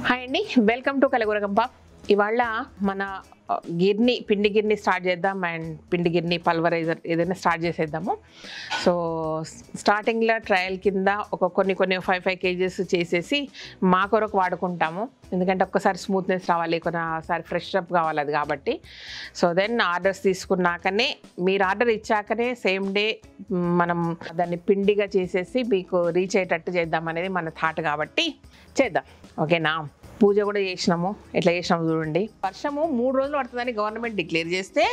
Hi అండి, welcome to కలగుర గంప. ఇవాళ మన గిర్ని పిండి గిర్ని స్టార్ట్ చేద్దాం అండ్ పిండి గిర్ని పల్వరైజర్ ఏదైనా స్టార్ట్ చేసేద్దాము. సో స్టార్టింగ్లో ట్రయల్ కింద కొన్ని 5 kgs చేసేసి మా కొరకు వాడుకుంటాము. ఎందుకంటే ఒక్కసారి స్మూత్నెస్ రావాలి, కొన్నిసారి ఫ్రెష్ అప్ కావాలి అది కాబట్టి. సో దెన్ ఆర్డర్స్ తీసుకున్నాకనే, మీరు ఆర్డర్ ఇచ్చాకనే సేమ్ డే మనం దాన్ని పిండిగా చేసేసి మీకు రీచ్ అయ్యేటట్టు చేద్దాం అనేది మన థాట్ కాబట్టి చేద్దాం. ఓకేనా? పూజ కూడా చేసినాము. ఎట్లా చేసినాము చూడండి. వర్షము 3 రోజులు పడుతుందని గవర్నమెంట్ డిక్లేర్ చేస్తే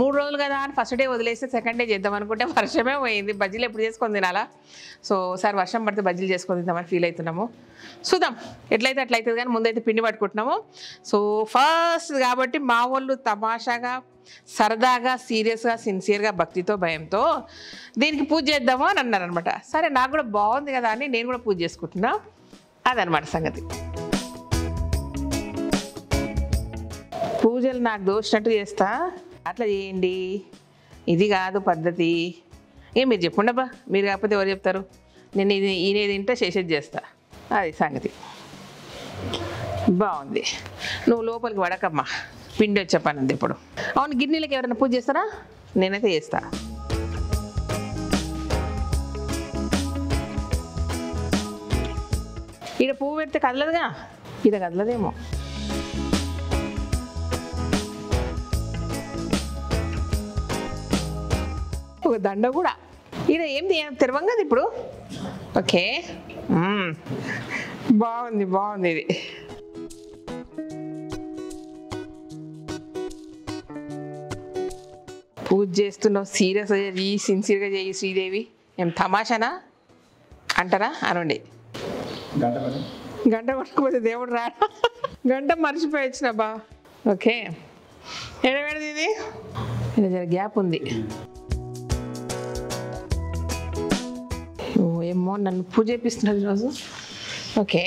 3 రోజులు కదా అని ఫస్ట్ డే వదిలేస్తే సెకండ్ డే చేద్దాం అనుకుంటే వర్షమే పోయింది. బజ్జీలు ఎప్పుడు చేసుకొని తినాలా? సో ఒకసారి వర్షం పడితే బజ్జీలు చేసుకొని తిందామని ఫీల్ అవుతున్నాము. చూద్దాం ఎట్లయితే అట్లయితుంది, కానీ ముందైతే పిండి పట్టుకుంటున్నాము. సో ఫస్ట్ కాబట్టి మా వాళ్ళు తమాషాగా, సరదాగా, సీరియస్గా, సిన్సియర్గా, భక్తితో, భయంతో దీనికి పూజ చేద్దాము అని అన్నారనమాట. సరే, నాకు కూడా బాగుంది కదా అని నేను కూడా పూజ చేసుకుంటున్నా. అదనమాట సంగతి. పూజలు నాకు దోచినట్టు చేస్తా, అట్లా చేయండి, ఇది కాదు పద్ధతి. మీరు చెప్పుండబ్బా, మీరు కాకపోతే ఎవరు చెప్తారు? నేను ఈయన తింటే చేసేది చేస్తా, అది సంగతి. బాగుంది. నువ్వు లోపలికి పడకమ్మా, పిండి వచ్చే పని ఉంది ఇప్పుడు. అవును, గిన్నెలకి ఎవరైనా పూజ చేస్తారా? నేనైతే చేస్తా. ఈడ పువ్వు పెడితే కదలదుగా, ఈడ కదలదేమో. ఒక దండ కూడా ఈడ ఏం తెరవంగా ఇప్పుడు. ఓకే, బాగుంది బాగుంది. ఇది పూజ చేస్తున్నావు, సీరియస్గా చెయ్యి, సిన్సియర్గా చెయ్యి శ్రీదేవి. ఏం తమాషానా అంటారా? అనండి. గంట కొట్టకపోతే దేవుడు రాడా? గంట మర్చిపోయొచ్చిన బా. ఓకే, ఎడబెడది ఇది, జర గ్యాప్ ఉంది. ఏమో నన్ను పూజ చేపిస్తున్నారు ఈరోజు. ఓకే,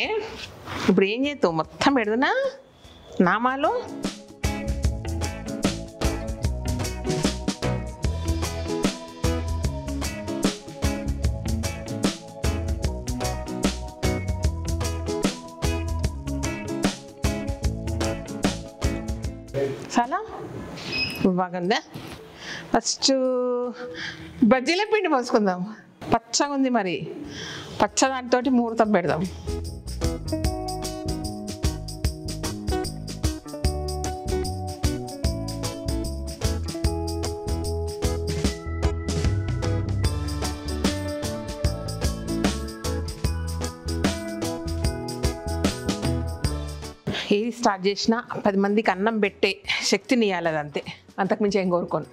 ఇప్పుడు ఏం చేస్తావు? మొత్తం పెడుతున్నా నామాలు. చాలా బాగుందా? ఫస్ట్ బజ్జీల పిండి పోసుకుందాం. పచ్చగా ఉంది మరి, పచ్చ దాంతో ముహూర్తం పెడదాం. ఏది స్టార్ట్ చేసినా 10 మందికి అన్నం పెట్టే శక్తిని ఇవ్వాలి, అది అంతే. అంతకుమించి ఏం కోరుకోను.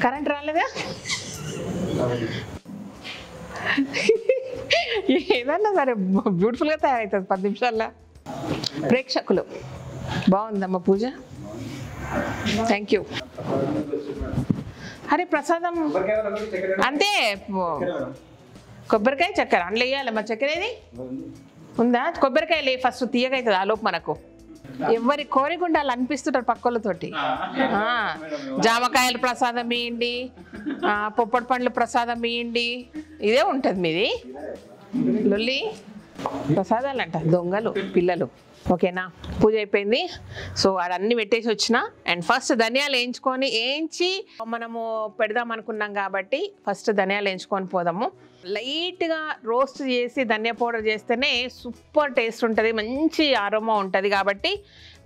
కరెంట్ రాలేదా? ఏదన్నా సరే బ్యూటిఫుల్గా తయారవుతుంది 10 నిమిషాల్లో. ప్రేక్షకులు బాగుందమ్మా పూజ, థ్యాంక్ యూ. అరే ప్రసాదం అంతే, కొబ్బరికాయ చక్కెర అందులో వేయాలమ్మా. చక్కెర ఏది ఉందా? కొబ్బరికాయ లే, ఫస్ట్ తీయగా అవుతుంది ఆలోపు. మనకు ఎవరి కోరిక ఉండాలి అనిపిస్తుంటారు పక్కలతోటి. జామకాయల ప్రసాదం ఇవ్వండి, పొప్పటి పండ్లు ప్రసాదం ఇవ్వండి, ఇదే ఉంటుంది మీది లొల్లి. ప్రసాదాలు అంట దొంగలు పిల్లలు. ఓకేనా? పూజ అయిపోయింది. సో అన్నీ పెట్టేసి వచ్చిన. అండ్ ఫస్ట్ ధనియాలు వేయించి మనము పెడదాం అనుకున్నాం కాబట్టి ఫస్ట్ ధనియాలు వేయించుకొని పోదాము. లైట్గా రోస్ట్ చేసి ధనియా పౌడర్ చేస్తేనే సూపర్ టేస్ట్ ఉంటుంది, మంచి ఆరోమా ఉంటుంది. కాబట్టి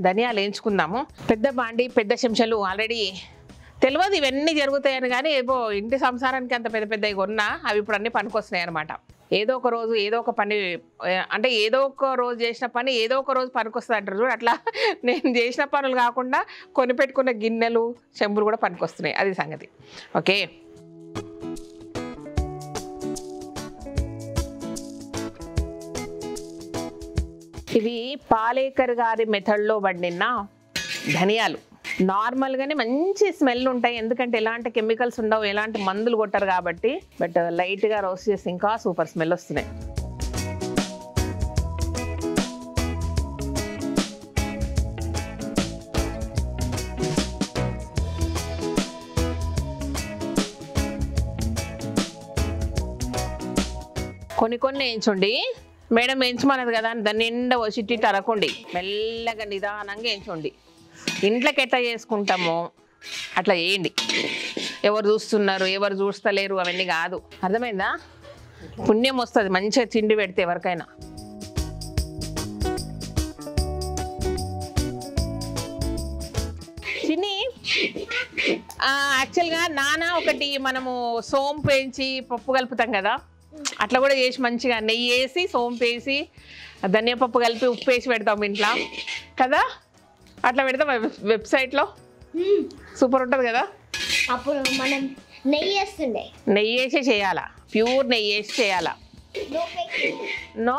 ధనియాలు వేయించుకుందాము. పెద్ద బాండి, పెద్ద చెంచాలు ఆల్రెడీ తెలియదు ఇవన్నీ జరుగుతాయని, కానీ ఏదో ఇంటి సంసారానికి అంత పెద్దవి కొన్నా అవి ఇప్పుడు అన్నీ పనికొస్తున్నాయి అనమాట. ఏదో ఒక రోజు ఏదో ఒక పని, అంటే ఏదో ఒక రోజు చేసిన పని ఏదో ఒక రోజు పనికొస్తుంది అంటారు చూడు, అట్లా నేను చేసిన పనులు కాకుండా కొనిపెట్టుకున్న గిన్నెలు, చెంబులు కూడా పనికొస్తున్నాయి, అది సంగతి. ఓకే, ఇవి పాలేకర్ గారి మెథడ్లో వండిన ధనియాలు. నార్మల్గానే మంచి స్మెల్ ఉంటాయి, ఎందుకంటే ఎలాంటి కెమికల్స్ ఉండవు, ఎలాంటి మందులు కొట్టరు కాబట్టి. బట్ లైట్గా రోస్ట్ చేసి ఇంకా సూపర్ స్మెల్ వస్తున్నాయి. కొన్ని వేయించండి, మేడం వేయించమన్నది కదా అని దాన్ని నిండా వసిట్టి తరకండి, మెల్లగా నిదానంగా వేయించండి. ఇంట్లోకి ఎట్లా చేసుకుంటామో అట్లా చేయండి. ఎవరు చూస్తున్నారు ఎవరు చూస్తలేరు అవన్నీ కాదు, అర్థమైందా? పుణ్యం వస్తుంది మంచిగా తిండి పెడితే ఎవరికైనా. చిన్ని యాక్చువల్గా నాన్న ఒకటి మనము సోంపు వేయించి పప్పు కలుపుతాం కదా, అట్లా కూడా చేసి మంచిగా నెయ్యి వేసి సోంపు వేసి ధనియాపప్పు కలిపి ఉప్పు వేసి పెడతాం ఇంట్లో కదా, అట్లా పెడతాం వెబ్సైట్లో. సూపర్ ఉంటుంది కదా. అప్పుడు మనం నెయ్యి వేస్తుండే, నెయ్యి వేసి చేయాలా, ప్యూర్ నెయ్యి వేసి చేయాలా. నో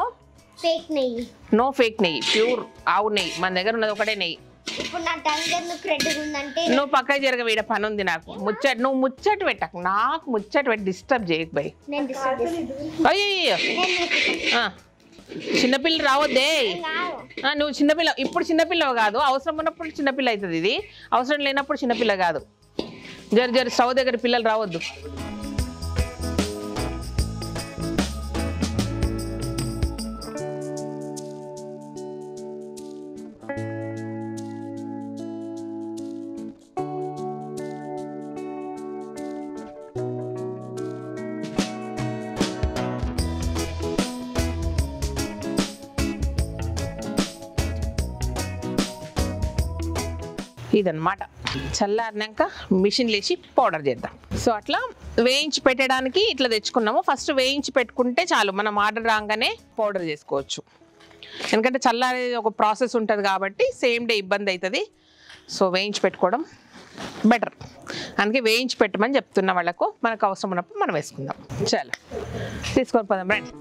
ఫేక్ నెయ్యి, నో ఫేక్ నెయ్యి, ప్యూర్ ఆవు నెయ్యి. మన దగ్గర ఉన్నది ఒకటే నెయ్యి. ఇప్పుడు నా టంగ్ ఎందుకు రెడ్గా ఉందంటే నువ్వు పక్కకి జరగ, వీడ పని ఉంది నాకు. నువ్వు ముచ్చట పెట్టకు, నాకు ముచ్చట పెట్టి డిస్టర్బ్ చేయకు బై. అయ్యో చిన్నపిల్ల రావద్దే. నువ్వు చిన్నపిల్ల, ఇప్పుడు చిన్నపిల్లవు కాదు, అవసరం ఉన్నప్పుడు చిన్నపిల్ల అవుతుంది. ఇది అవసరం లేనప్పుడు చిన్నపిల్ల కాదు. జరి స్టవ్ దగ్గర పిల్లలు రావద్దు. ఇదన్నమాట. చల్లారినాక మిషన్లో వేసి పౌడర్ చేద్దాం. సో అట్లా వేయించి పెట్టడానికి ఇట్లా తెచ్చుకున్నాము. ఫస్ట్ వేయించి పెట్టుకుంటే చాలు, మనం ఆర్డర్ రాగానే పౌడర్ చేసుకోవచ్చు. ఎందుకంటే చల్లారే ఒక ప్రాసెస్ ఉంటుంది కాబట్టి సేమ్ డే ఇబ్బంది అవుతుంది. సో వేయించి పెట్టుకోవడం బెటర్. అందుకే వేయించి పెట్టమని చెప్తున్న వాళ్ళకు, మనకు అవసరం ఉన్నప్పుడు మనం వేసుకుందాం. చాలా తీసుకొని పోదాం రండి.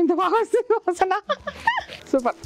ఎంత బాగా వస్తుంది వాసన, సూపర్.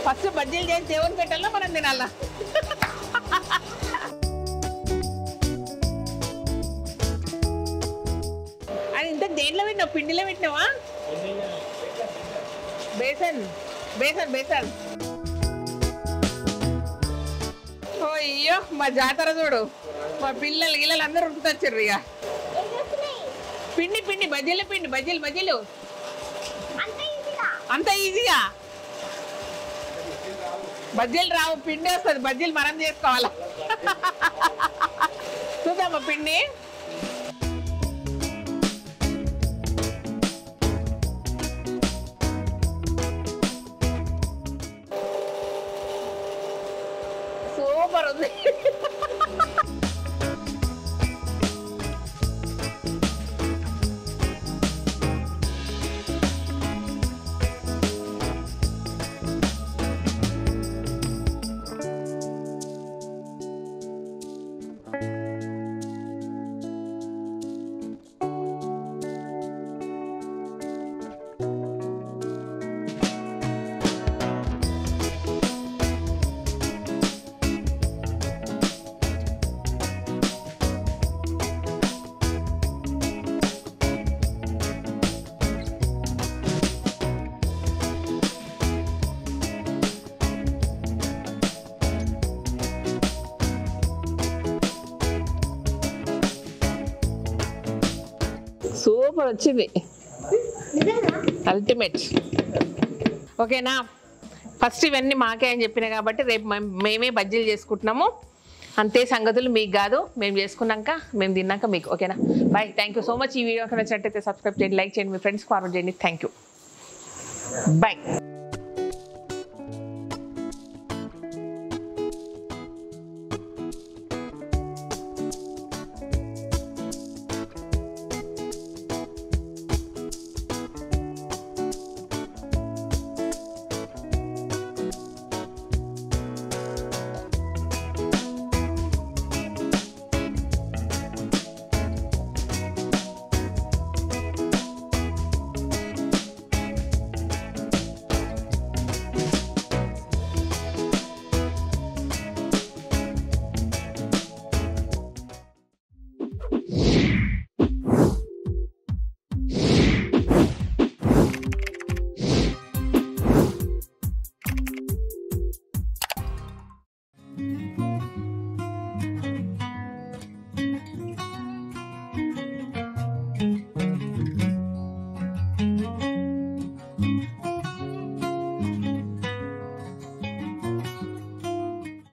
ఫస్ట్ బజ్జీలు చేసి దేవుని పెట్టాలా, మనం తినాలా? అది ఇంత దేంట్లో పెట్టినావు? పిండిలో పెట్టినావా? బేసన్ బేసన్ బేసన్. ఓ అయ్యో మా జాతర చూడు, మా పిల్లలు అందరూ ఉరుకుతొచ్చారు. ఇక పిండి పిండి బజ్జీల పిండి, బజ్జీలు బజ్జీలు అంత ఈజీగా. బజ్జీలు రావు, పిండి వస్తుంది. బజ్జీలు మనం చేసుకోవాలా? చూద్దామా పిండి. సూపర్ ఉంది. సూపర్ వచ్చింది, అల్టిమేట్. ఓకేనా? ఫస్ట్ ఇవన్నీ మాకే అని చెప్పినా కాబట్టి రేపు మేమే బజ్జీలు చేసుకుంటున్నాము. అంతే సంగతులు, మీకు కాదు. మేము చేసుకున్నాక మేము తిన్నాక మీకు. ఓకేనా? Bye. Thank you so much. ఈ వీడియో నచ్చినట్టయితే సబ్స్క్రైబ్ చేయండి, లైక్ చేయండి, మీ ఫ్రెండ్స్ ఫార్వర్డ్ చేయండి. Thank you. బాయ్.